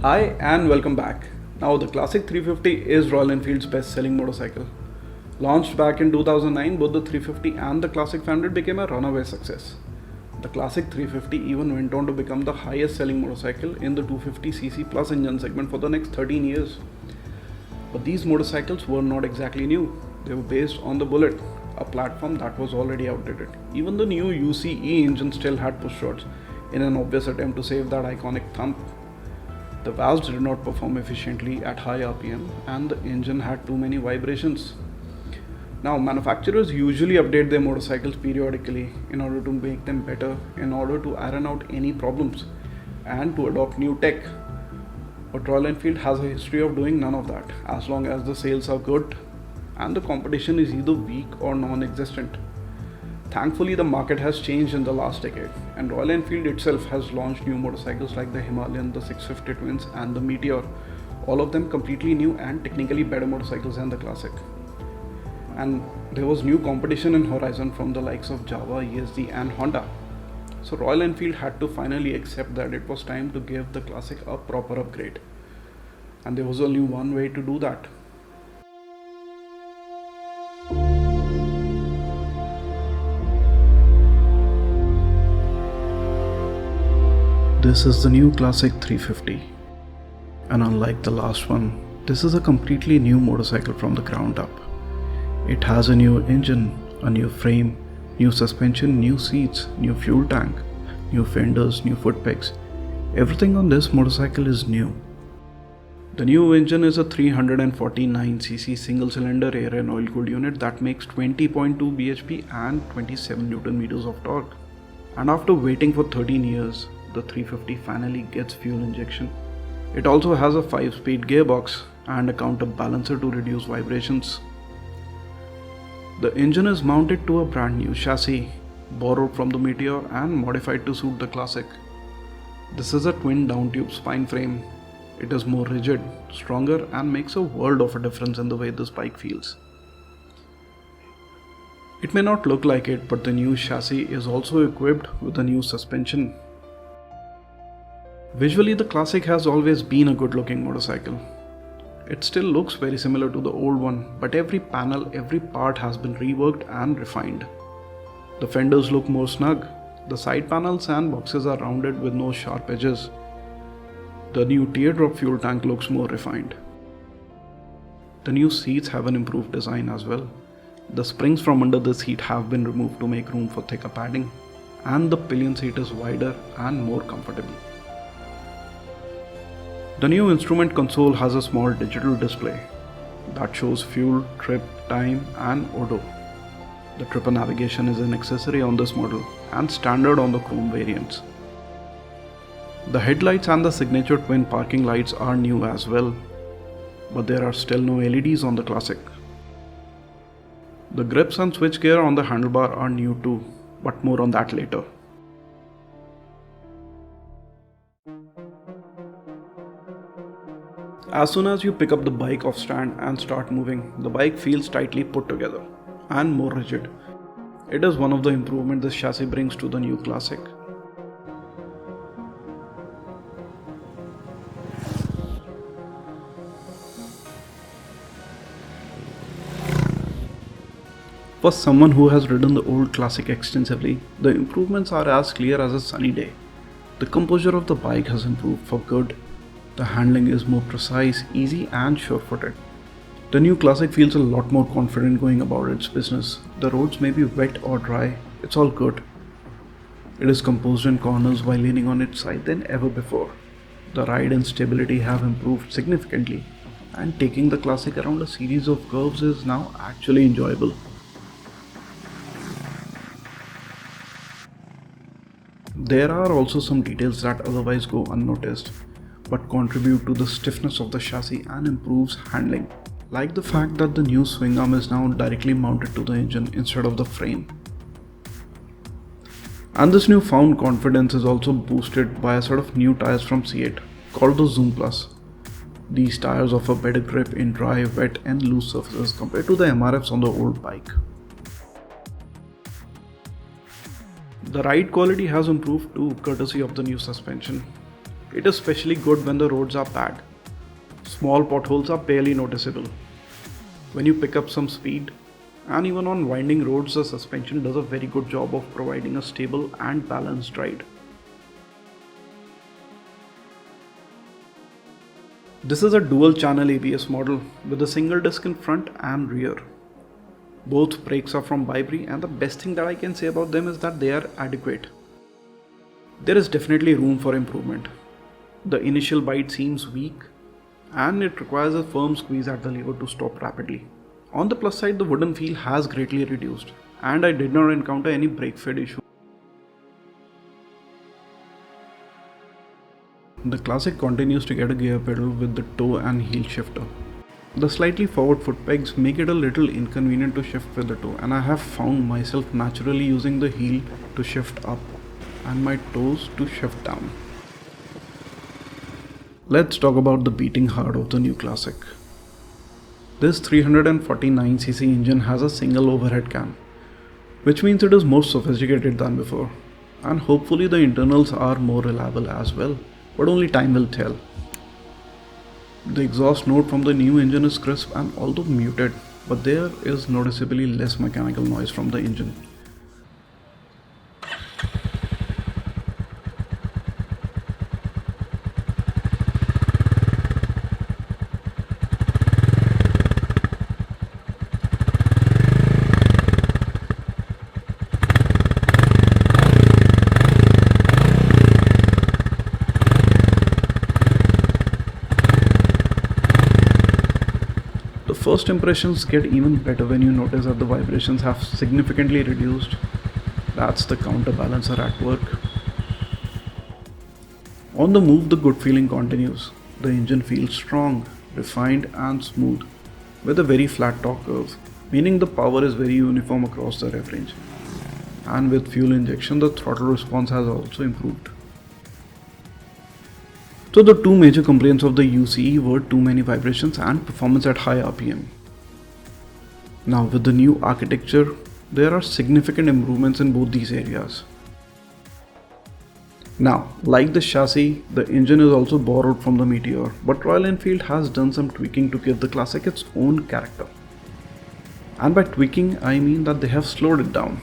Hi and welcome back. Now the Classic 350 is Royal Enfield's best-selling motorcycle. Launched back in 2009, both the 350 and the Classic family became a runaway success. The Classic 350 even went on to become the highest-selling motorcycle in the 250cc plus engine segment for the next 13 years. But these motorcycles were not exactly new. They were based on the Bullet, a platform that was already outdated. Even the new UCE engine still had push rods in an obvious attempt to save that iconic thump. The valves did not perform efficiently at high RPM and the engine had too many vibrations. Now, manufacturers usually update their motorcycles periodically in order to make them better, in order to iron out any problems, and to adopt new tech. But Royal Enfield has a history of doing none of that, as long as the sales are good and the competition is either weak or non-existent. Thankfully, the market has changed in the last decade, and Royal Enfield itself has launched new motorcycles like the Himalayan, the 650 Twins, and the Meteor, all of them completely new and technically better motorcycles than the Classic. And there was new competition in horizon from the likes of Java, ESD, and Honda. So Royal Enfield had to finally accept that it was time to give the Classic a proper upgrade. And there was only one way to do that. This is the new Classic 350, and unlike the last one, this is a completely new motorcycle from the ground up. It has a new engine, a new frame, new suspension, new seats, new fuel tank, new fenders, new foot pegs. Everything on this motorcycle is new. The new engine is a 349cc single-cylinder air and oil-cooled unit that makes 20.2 bhp and 27 Nm of torque. And after waiting for 13 years, the 350 finally gets fuel injection. It also has a 5-speed gearbox and a counterbalancer to reduce vibrations. The engine is mounted to a brand new chassis, borrowed from the Meteor and modified to suit the Classic. This is a twin down-tube spine frame. It is more rigid, stronger, and makes a world of a difference in the way this bike feels. It may not look like it, but the new chassis is also equipped with a new suspension. Visually, the Classic has always been a good-looking motorcycle. It still looks very similar to the old one, but every panel, every part has been reworked and refined. The fenders look more snug. The side panels and boxes are rounded with no sharp edges. The new teardrop fuel tank looks more refined. The new seats have an improved design as well. The springs from under the seat have been removed to make room for thicker padding, and the pillion seat is wider and more comfortable. The new instrument console has a small digital display that shows fuel, trip, time, and odo. The tripper navigation is an accessory on this model and standard on the chrome variants. The headlights and the signature twin parking lights are new as well, but there are still no LEDs on the Classic. The grips and switchgear on the handlebar are new too, but more on that later. As soon as you pick up the bike off stand and start moving, the bike feels tightly put together and more rigid. It is one of the improvements this chassis brings to the new Classic. For someone who has ridden the old Classic extensively, the improvements are as clear as a sunny day. The composure of the bike has improved for good. The handling is more precise, easy, and sure-footed. The new Classic feels a lot more confident going about its business. The roads may be wet or dry, it's all good. It is composed in corners while leaning on its side than ever before. The ride and stability have improved significantly, and taking the Classic around a series of curves is now actually enjoyable. There are also some details that otherwise go unnoticed, but contribute to the stiffness of the chassis and improves handling, like the fact that the new swing arm is now directly mounted to the engine instead of the frame. And this newfound confidence is also boosted by a set of new tires from C8 called the Zoom Plus. These tires offer better grip in dry, wet, and loose surfaces compared to the MRFs on the old bike. The ride quality has improved too, courtesy of the new suspension. It is especially good when the roads are bad. Small potholes are barely noticeable. When you pick up some speed, and even on winding roads, the suspension does a very good job of providing a stable and balanced ride. This is a dual channel ABS model with a single disc in front and rear. Both brakes are from Bybri, and the best thing that I can say about them is that they are adequate. There is definitely room for improvement. The initial bite seems weak and it requires a firm squeeze at the lever to stop rapidly. On the plus side, the wooden feel has greatly reduced and I did not encounter any brake fade issue. The Classic continues to get a gear pedal with the toe and heel shifter. The slightly forward foot pegs make it a little inconvenient to shift with the toe, and I have found myself naturally using the heel to shift up and my toes to shift down. Let's talk about the beating heart of the new Classic. This 349cc engine has a single overhead cam, which means it is more sophisticated than before, and hopefully the internals are more reliable as well, but only time will tell. The exhaust note from the new engine is crisp and although muted, but there is noticeably less mechanical noise from the engine. First impressions get even better when you notice that the vibrations have significantly reduced. That's the counterbalancer at work. On the move, the good feeling continues. The engine feels strong, refined and smooth with a very flat torque curve, meaning the power is very uniform across the rev range. And with fuel injection, the throttle response has also improved. So the two major complaints of the UCE were too many vibrations and performance at high RPM. Now with the new architecture, there are significant improvements in both these areas. Now, like the chassis, the engine is also borrowed from the Meteor, but Royal Enfield has done some tweaking to give the Classic its own character. And by tweaking, I mean that they have slowed it down.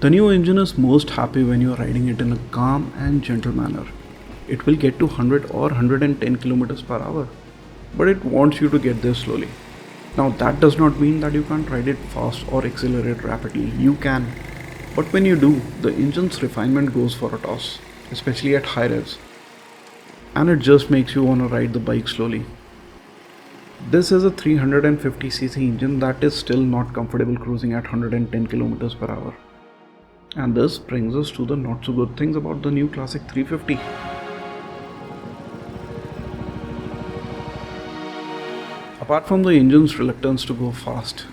The new engine is most happy when you are riding it in a calm and gentle manner. It will get to 100 or 110 km per hour, but it wants you to get there slowly. Now that does not mean that you can't ride it fast or accelerate rapidly. You can, but when you do, the engine's refinement goes for a toss, especially at high revs, and it just makes you want to ride the bike slowly. This is a 350cc engine that is still not comfortable cruising at 110 km per hour. And this brings us to the not so good things about the new Classic 350. Apart from the engine's reluctance to go fast,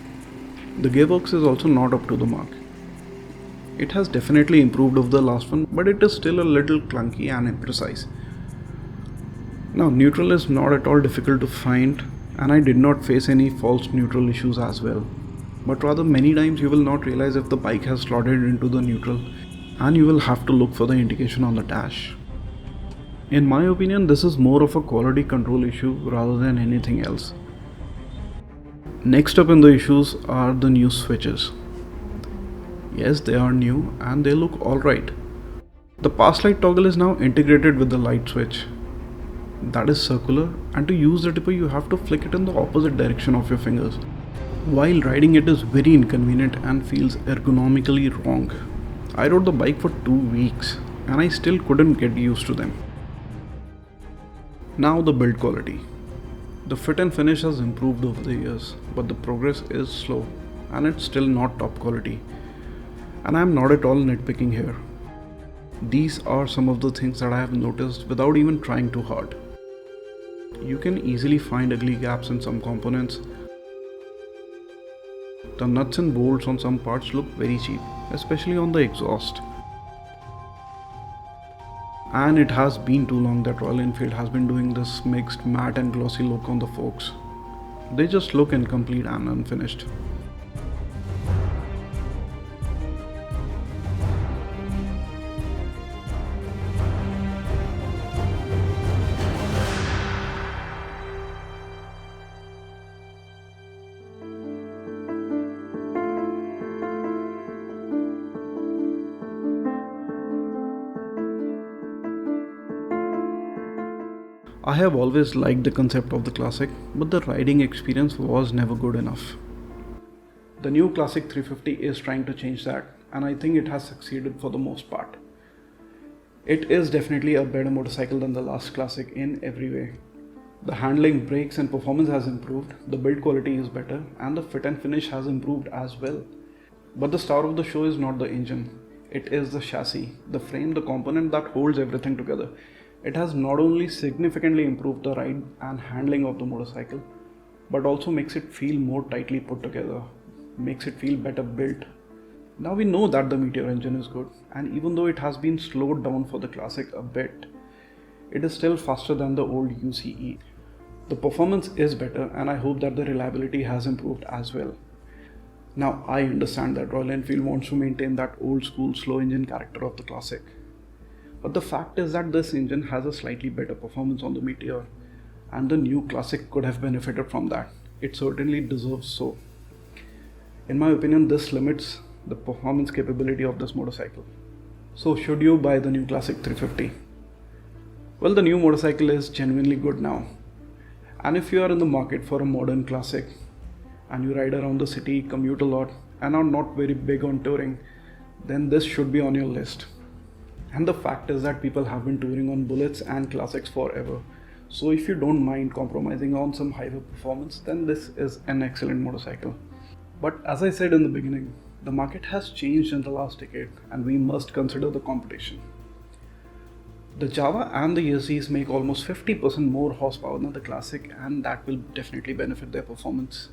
the gearbox is also not up to the mark. It has definitely improved over the last one, but it is still a little clunky and imprecise. Now neutral is not at all difficult to find, and I did not face any false neutral issues as well. But rather many times you will not realize if the bike has slotted into the neutral, and you will have to look for the indication on the dash. In my opinion, this is more of a quality control issue rather than anything else. Next up in the issues are the new switches. Yes, they are new and they look alright. The pass light toggle is now integrated with the light switch. That is circular, and to use the tipper you have to flick it in the opposite direction of your fingers. While riding it is very inconvenient and feels ergonomically wrong. I rode the bike for 2 weeks and I still couldn't get used to them. Now the build quality. The fit and finish has improved over the years, but the progress is slow and it's still not top quality. And I am not at all nitpicking here. These are some of the things that I have noticed without even trying too hard. You can easily find ugly gaps in some components. The nuts and bolts on some parts look very cheap, especially on the exhaust. And it has been too long that Royal Enfield has been doing this mixed matte and glossy look on the forks. They just look incomplete and unfinished. I have always liked the concept of the Classic, but the riding experience was never good enough. The new Classic 350 is trying to change that, and I think it has succeeded for the most part. It is definitely a better motorcycle than the last Classic in every way. The handling, brakes and performance has improved, the build quality is better, and the fit and finish has improved as well. But the star of the show is not the engine, it is the chassis, the frame, the component that holds everything together. It has not only significantly improved the ride and handling of the motorcycle, but also makes it feel more tightly put together, makes it feel better built. Now we know that the Meteor engine is good, and even though it has been slowed down for the Classic a bit, it is still faster than the old UCE. The performance is better, and I hope that the reliability has improved as well. Now I understand that Royal Enfield wants to maintain that old school slow engine character of the Classic. But the fact is that this engine has a slightly better performance on the Meteor, and the new Classic could have benefited from that. It certainly deserves so. In my opinion, this limits the performance capability of this motorcycle. So should you buy the new Classic 350? Well, the new motorcycle is genuinely good now. And if you are in the market for a modern Classic, and you ride around the city, commute a lot, and are not very big on touring, then this should be on your list. And the fact is that people have been touring on Bullets and Classics forever. So if you don't mind compromising on some highway performance, then this is an excellent motorcycle. But as I said in the beginning, the market has changed in the last decade, and we must consider the competition. The Java and the ESCs make almost 50% more horsepower than the Classic, and that will definitely benefit their performance.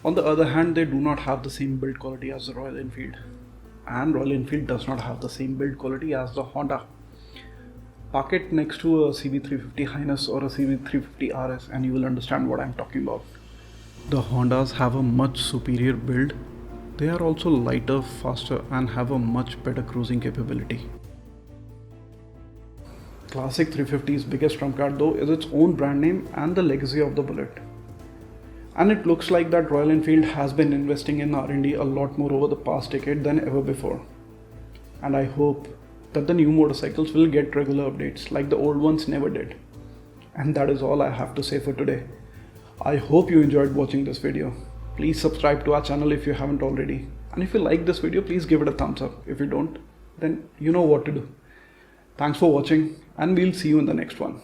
On the other hand, they do not have the same build quality as the Royal Enfield. And Royal Enfield does not have the same build quality as the Honda. Park it next to a CB350 Highness or a CB350 RS and you will understand what I am talking about. The Hondas have a much superior build. They are also lighter, faster and have a much better cruising capability. Classic 350's biggest trump card though is its own brand name and the legacy of the Bullet. And it looks like that Royal Enfield has been investing in R&D a lot more over the past decade than ever before. And I hope that the new motorcycles will get regular updates like the old ones never did. And that is all I have to say for today. I hope you enjoyed watching this video. Please subscribe to our channel if you haven't already. And if you like this video, please give it a thumbs up. If you don't, then you know what to do. Thanks for watching and we'll see you in the next one.